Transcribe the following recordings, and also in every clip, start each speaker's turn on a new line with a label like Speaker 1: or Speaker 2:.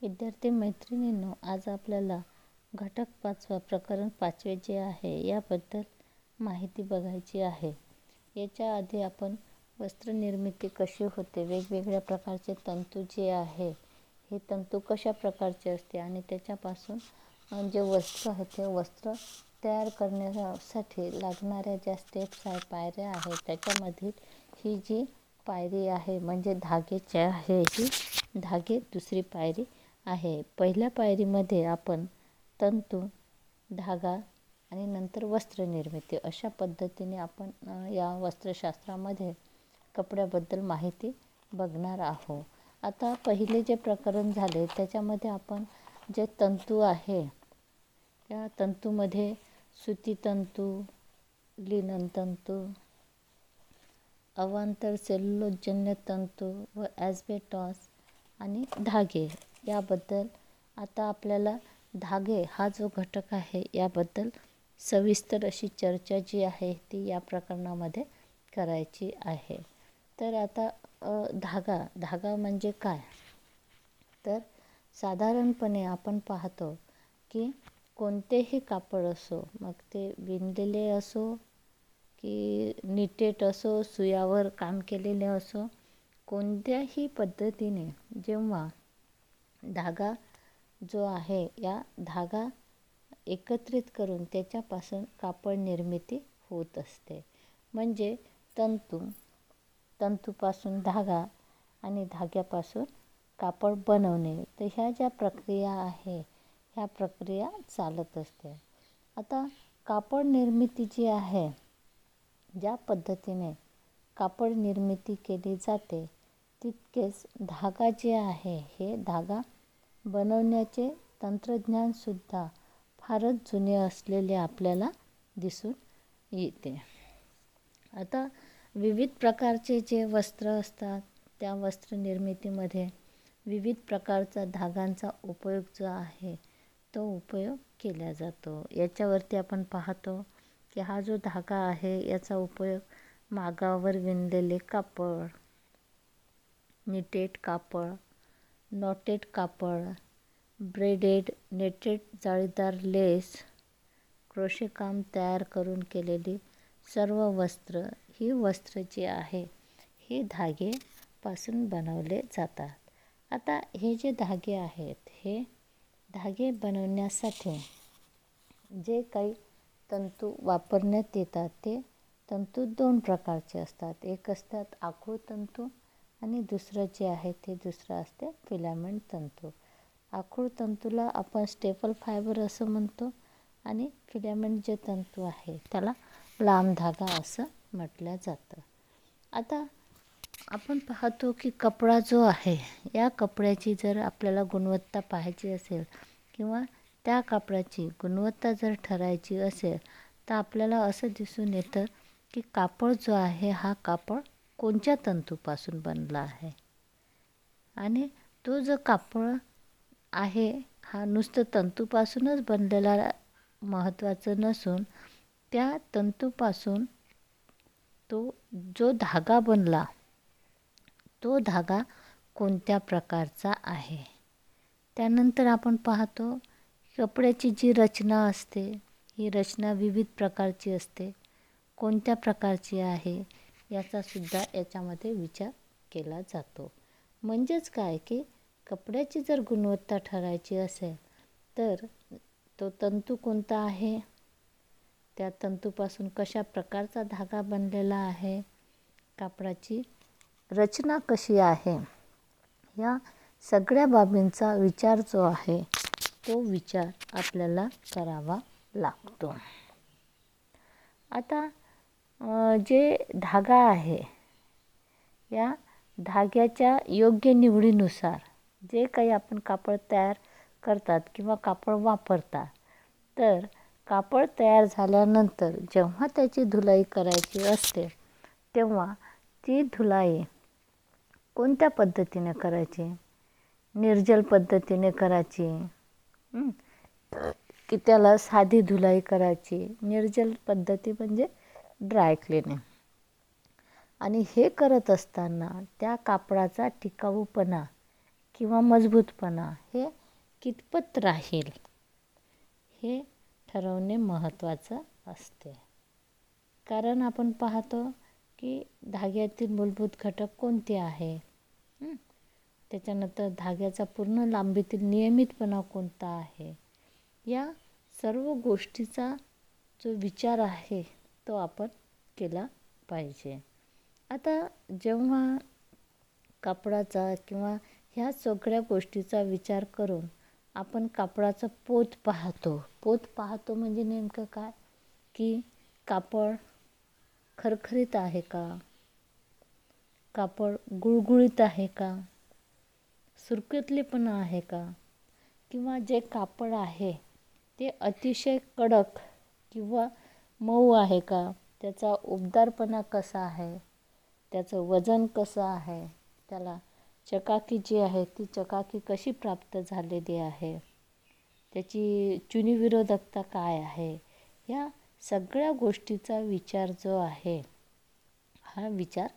Speaker 1: विद्यार्थी मैत्रिणींनो, आज आपल्याला घटक 5 प्रकरण 5 जे आहे याबद्दल माहिती बघायची आहे। याच्या आधी आपण वस्त्र निर्मिती कशी होते, वेगवेगळ्या प्रकारचे तंतू जे आहे हे तंतू कशा प्रकारचे असते आणि त्याच्यापासून जे वस्त्र आहे ते वस्त्र तयार करण्यासाठी लागणाऱ्या ज्या स्टेप्स आहे, पायऱ्या आहेत, त्याच्यामधील ही जी पायरी आहे म्हणजे धागेची आहे, ही धागे दुसरी पायरी आहे। पहिल्या पायरीमध्ये आपण तंतू, धागा आणि नंतर वस्त्र निर्मिती अशा पद्धतीने आपण या वस्त्रशास्त्रामध्ये कपड्याबद्दल माहिती बघणार आहोत। आता पहिले जे प्रकरण झाले त्याच्यामध्ये आपण जे तंतू आहे या तंतूमध्ये सुती तंतू, लिनन तंतू, अवांतर सेल्युलोजन्य तंतू व ॲस्बेस्टॉस आणि धागे याबद्दल आता आपल्याला धागे हा जो घटक आहे याबद्दल सविस्तर अशी चर्चा जी आहे ती या प्रकरणामध्ये करायची आहे। तर आता धागा म्हणजे काय, तर साधारणपणे आपण पाहतो की कोणतेही कापड असो, मग ते विणलेले असो की निटेड असो, सुयावर काम केलेले असो, कोणत्याही पद्धतीने जेव्हा धागा जो आहे या धागा एकत्रित करून त्याच्यापासून कापड निर्मिती होत असते। म्हणजे तंतूपासून धागा आणि धाग्यापासून कापड बनवणे, तर ह्या ज्या प्रक्रिया आहे ह्या प्रक्रिया चालत असते। आता कापड निर्मिती जी आहे, ज्या पद्धतीने कापड निर्मिती केली जाते तितकेच धागा जे आहे हे धागा बनवण्याचे तंत्रज्ञानसुद्धा फारच जुने असलेले आपल्याला दिसून येते। आता विविध प्रकारचे जे वस्त्र असतात त्या वस्त्र निर्मितीमध्ये विविध प्रकारचा धागांचा उपयोग जो आहे तो उपयोग केला जातो। याच्यावरती आपण पाहतो की हा जो धागा आहे याचा उपयोग मागावर विणलेले कापड, निटेड कापड, नॉटेड कापड, ब्रेडेड, नेटेड जाळीदार लेस, क्रोशे काम तयार करून केलेली सर्व वस्त्र, ही वस्त्र जी आहे हे धागे पासून बनवले जातात। आता हे जे धागे आहेत हे धागे बनवण्यासाठी जे काही तंतू वापरण्यात येतात ते तंतू 2 प्रकारचे असतात। एक असतात आखूड तंतू आणि दुसरं जे आहे ते दुसरं असते फिलामेंट तंतू। आखूड तंतूला आपण स्टेपल फायबर असं म्हणतो आणि फिलामेंट जे तंतू आहे त्याला लांब धागा असं म्हटलं जातं। आता आपण पाहतो की कपडा जो आहे या कपड्याची जर आपल्याला गुणवत्ता पाहायची असेल किंवा त्या कपड्याची गुणवत्ता जर ठरायची असेल तर आपल्याला असं दिसून येतं की कापड जो आहे हा कापड कोणत्या तंतूपासून बनला आहे आणि तो जो कापड आहे हा नुसतं तंतूपासूनच बनलेला महत्त्वाचं नसून त्या तंतूपासून तो जो धागा बनला तो धागा कोणत्या प्रकारचा आहे। त्यानंतर आपण पाहतो कपड्याची जी रचना असते ही रचना विविध प्रकारची असते, कोणत्या प्रकारची आहे याचा सुद्धा याच्यामध्ये विचार केला जातो। म्हणजेच काय की कपड्याची जर गुणवत्ता ठरायची असेल तर तो तंतू कोणता आहे, त्या तंतूपासून कशा प्रकारचा धागा बनलेला आहे, कापडाची रचना कशी आहे, या सगळ्या बाबींचा विचार जो आहे तो विचार आपल्याला करावा लागतो। आता जे धागा आहे या धाग्याच्या योग्य निवडीनुसार जे काही आपण कापड तयार करतात किंवा कापड वापरतात, तर कापड तयार झाल्यानंतर जेव्हा त्याची धुलाई करायची असते तेव्हा ती धुलाई कोणत्या पद्धतीने करायची, निर्जल पद्धतीने करायची की त्याला साधी धुलाई करायची। निर्जल पद्धती म्हणजे ड्राय क्लिनिंग, आणि हे करत असताना त्या कापडाचा टिकाऊपणा किंवा मजबूतपणा हे कितपत राहील हे ठरवणे महत्त्वाचं असते. कारण आपण पाहतो की धाग्यातील मूलभूत घटक कोणते आहे, त्याच्यानंतर धाग्याचा पूर्ण लांबीतील नियमितपणा कोणता आहे, या सर्व गोष्टीचा जो विचार आहे तो आपण केला पाहिजे. आता जेव्हा कापडाचा किंवा ह्या सगळ्या गोष्टीचा विचार करून आपण कापडाचा पोत पाहतो म्हणजे नेमकं काय, की कापड खरखरीत आहे का, कापड गुळगुळीत आहे का, सुरकुतलेपणा आहे का, किंवा जे कापड आहे ते अतिशय कडक किंवा मऊ आहे का, त्याचा उबदारपणा कसा आहे, त्याचं वजन कसं आहे, त्याला चकाकी जी आहे ती चकाकी कशी प्राप्त झालेली आहे, त्याची चुनीविरोधकता काय आहे, या सगळ्या गोष्टीचा विचार जो आहे हा विचार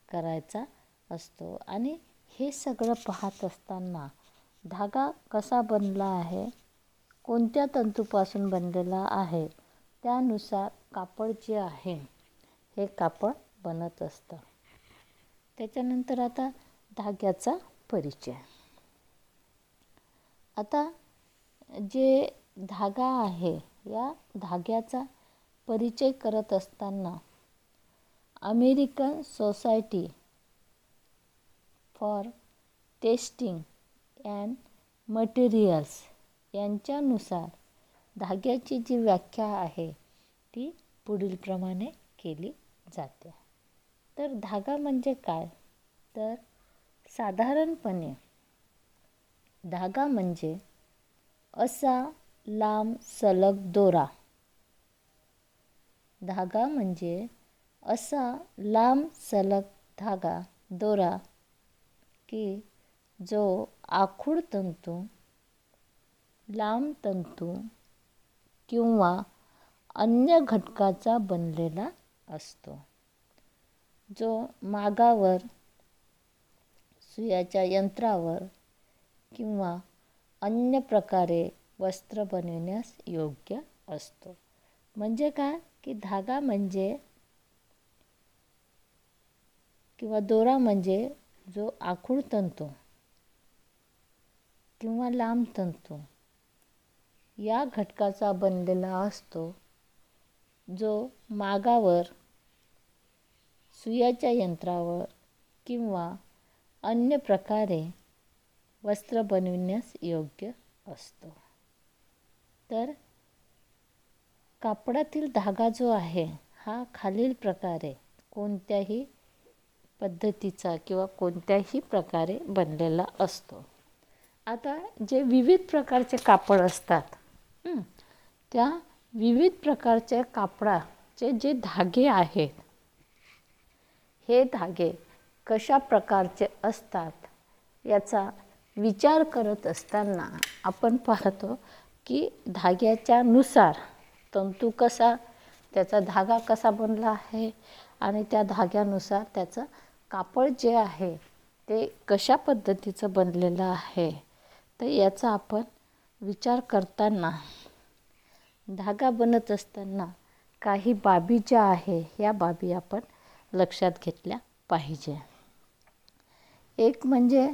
Speaker 1: करायचा असतो. आणि हे सगळं पाहत असताना धागा कसा बनला आहे, कोणत्या तंतूपासून बनलेला आहे, त्यानुसार कापड जे आहे हे कापड बनत असतं. त्याच्यानंतर आता धाग्याचा परिचय. आता जे धागा आहे या धाग्याचा परिचय करत असताना American society for testing and materials यांच्यानुसार धाग्याची जी व्याख्या आहे ती पुढीलप्रमाणे केली जाते. तर धागा म्हणजे काय, तर साधारणपणे धागा म्हणजे असा लांब सलग दोरा. धागा म्हणजे असा लांब सलग दोरा की जो आखूड तंतू, लांब तंतू किंवा अन्य घटकाचा बनलेला असतो, जो मागावर, सुयाच्या यंत्रावर किंवा अन्य प्रकारे वस्त्र बनविण्यास योग्य असतो. म्हणजे काय, की धागा म्हणजे किंवा दोरा म्हणजे जो आखूड तंतू किंवा लांब तंतू या घटकाचा बनलेला असतो, जो मागावर, सुयाच्या यंत्रावर किंवा अन्य प्रकारे वस्त्र बनविण्यास योग्य असतो. तर कापडातील धागा जो आहे हा खालील प्रकारे कोणत्याही पद्धतीचा किंवा कोणत्याही प्रकारे बनलेला असतो. आता जे विविध प्रकारचे कापड असतात, त्या विविध प्रकारच्या कापडाचे जे धागे आहेत, हे धागे कशा प्रकारचे असतात याचा विचार करत असताना आपण पाहतो की धाग्याच्या नुसार तंतू कसा, त्याचा धागा कसा बनला आहे आणि त्या धाग्यानुसार त्याचं कापड जे आहे ते कशा पद्धतीचं बनलेलं आहे, तर याचा आपण विचार करताना धागा बनत असताना काही बाबी ज्या आहे या बाबी आपण लक्षात घेतल्या पाहिजे. एक म्हणजे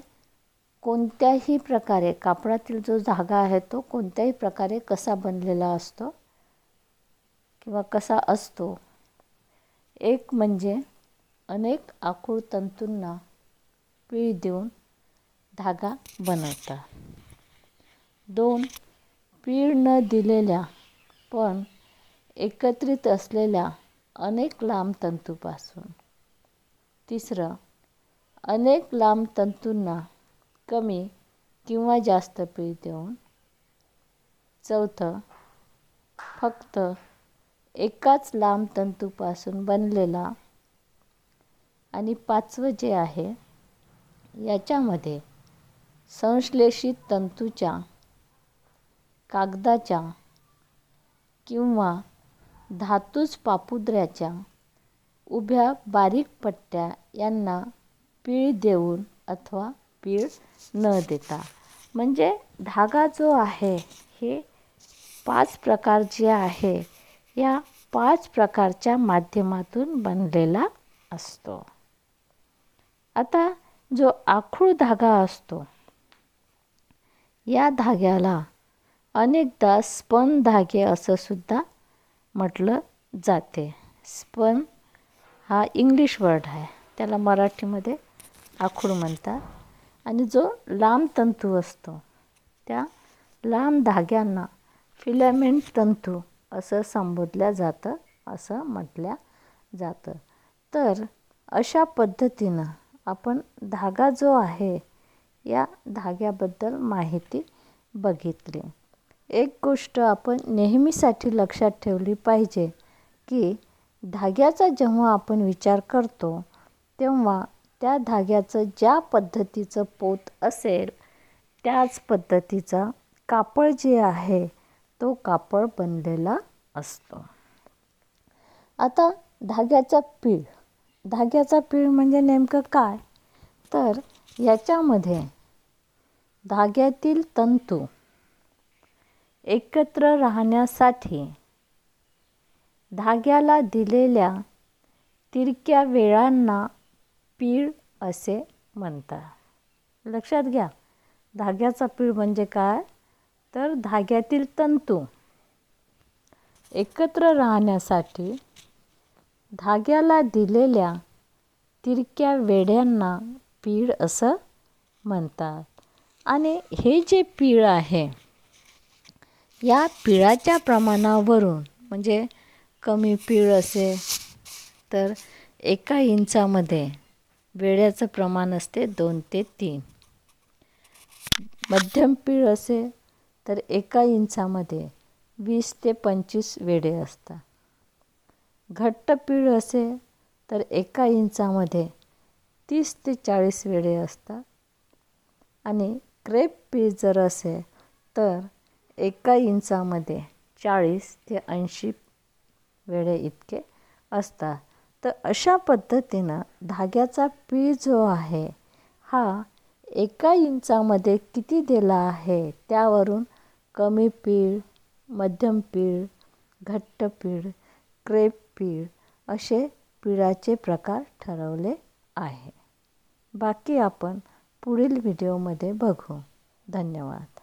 Speaker 1: कोणत्याही प्रकारे कापडातील जो धागा आहे तो कोणत्याही प्रकारे कसा बनलेला असतो किंवा कसा असतो. एक म्हणजे अनेक आखूड तंतूंना पीळ देऊन धागा बनवतात. 2 पीळ न दिलेल्या पण एकत्रित असलेल्या अनेक लांब तंतूपासून. 3 अनेक लांब तंतूंना कमी किंवा जास्त पीळ देऊन. 4 फक्त एकाच लांब तंतूपासून बनलेला. आणि 5 जे आहे याच्यामध्ये संश्लेषित तंतूच्या, कागदाच्या किंवा धातूज पापुद्र्याच्या उभ्या बारीक पट्ट्या यांना पीळ देऊन अथवा पीळ न देता. म्हणजे धागा जो आहे हे 5 प्रकार जे आहे या 5 प्रकारच्या माध्यमातून बनलेला असतो. आता जो आखूड धागा असतो या धाग्याला अनेकदा स्पन धागे असं सुद्धा म्हटलं जाते. स्पन हा इंग्लिश वर्ड आहे, त्याला मराठीमध्ये आखूड म्हणतात. आणि जो लांब तंतू असतो त्या लांब धाग्यांना फिलामेंट तंतू असं संबोधल्या जातं, असं म्हटल्या जातं. तर अशा पद्धतीनं आपण धागा जो आहे या धाग्याबद्दल माहिती बघितली. एक गोष्ट आपण नेहमीसाठी लक्षात ठेवली पाहिजे की धाग्याचा जेव्हा आपण विचार करतो तेव्हा त्या धाग्याचं ज्या पद्धतीचं पोत असेल त्याच पद्धतीचा कापड जे आहे तो कापड बनलेला असतो. आता धाग्याचा पीळ म्हणजे नेमकं काय, तर याच्यामध्ये धाग्यातील तंतू एकत्र राहण्यासाठी धाग्याला दिलेल्या तिरक्या वेळांना पीळ असे म्हणतात. लक्षात घ्या, धाग्याचा पीळ म्हणजे काय, तर धाग्यातील तंतू एकत्र राहण्यासाठी धाग्याला दिलेल्या तिरक्या वेढ्यांना पीळ असं म्हणतात. आणि हे जे पीळ आहे या पिळाच्या प्रमाणावरून म्हणजे कमी पीळ असेल तर 1 इंचामध्ये वेढ्याचं प्रमाण असते 2 ते 3. मध्यम पीळ असेल तर 1 इंचामध्ये 20 ते 25 वेढे असतात. घट्ट पीळ असेल तर 1 इंचामध्ये 30 ते 40 वेढे असतात. आणि क्रेप पीळ जर असेल तर 1 इंचामध्ये 40 ते 80 वेढे इतके असतात. तर अशा पद्धतीनं धाग्याचा पीळ जो आहे हा 1 इंचामध्ये किती दिला आहे त्यावरून कमी पीळ, मध्यम पीळ, घट्ट पीळ, क्रेप पीळ असे पिळाचे प्रकार ठरवले आहे. बाकी आपण पुढील व्हिडिओमध्ये बघू. धन्यवाद.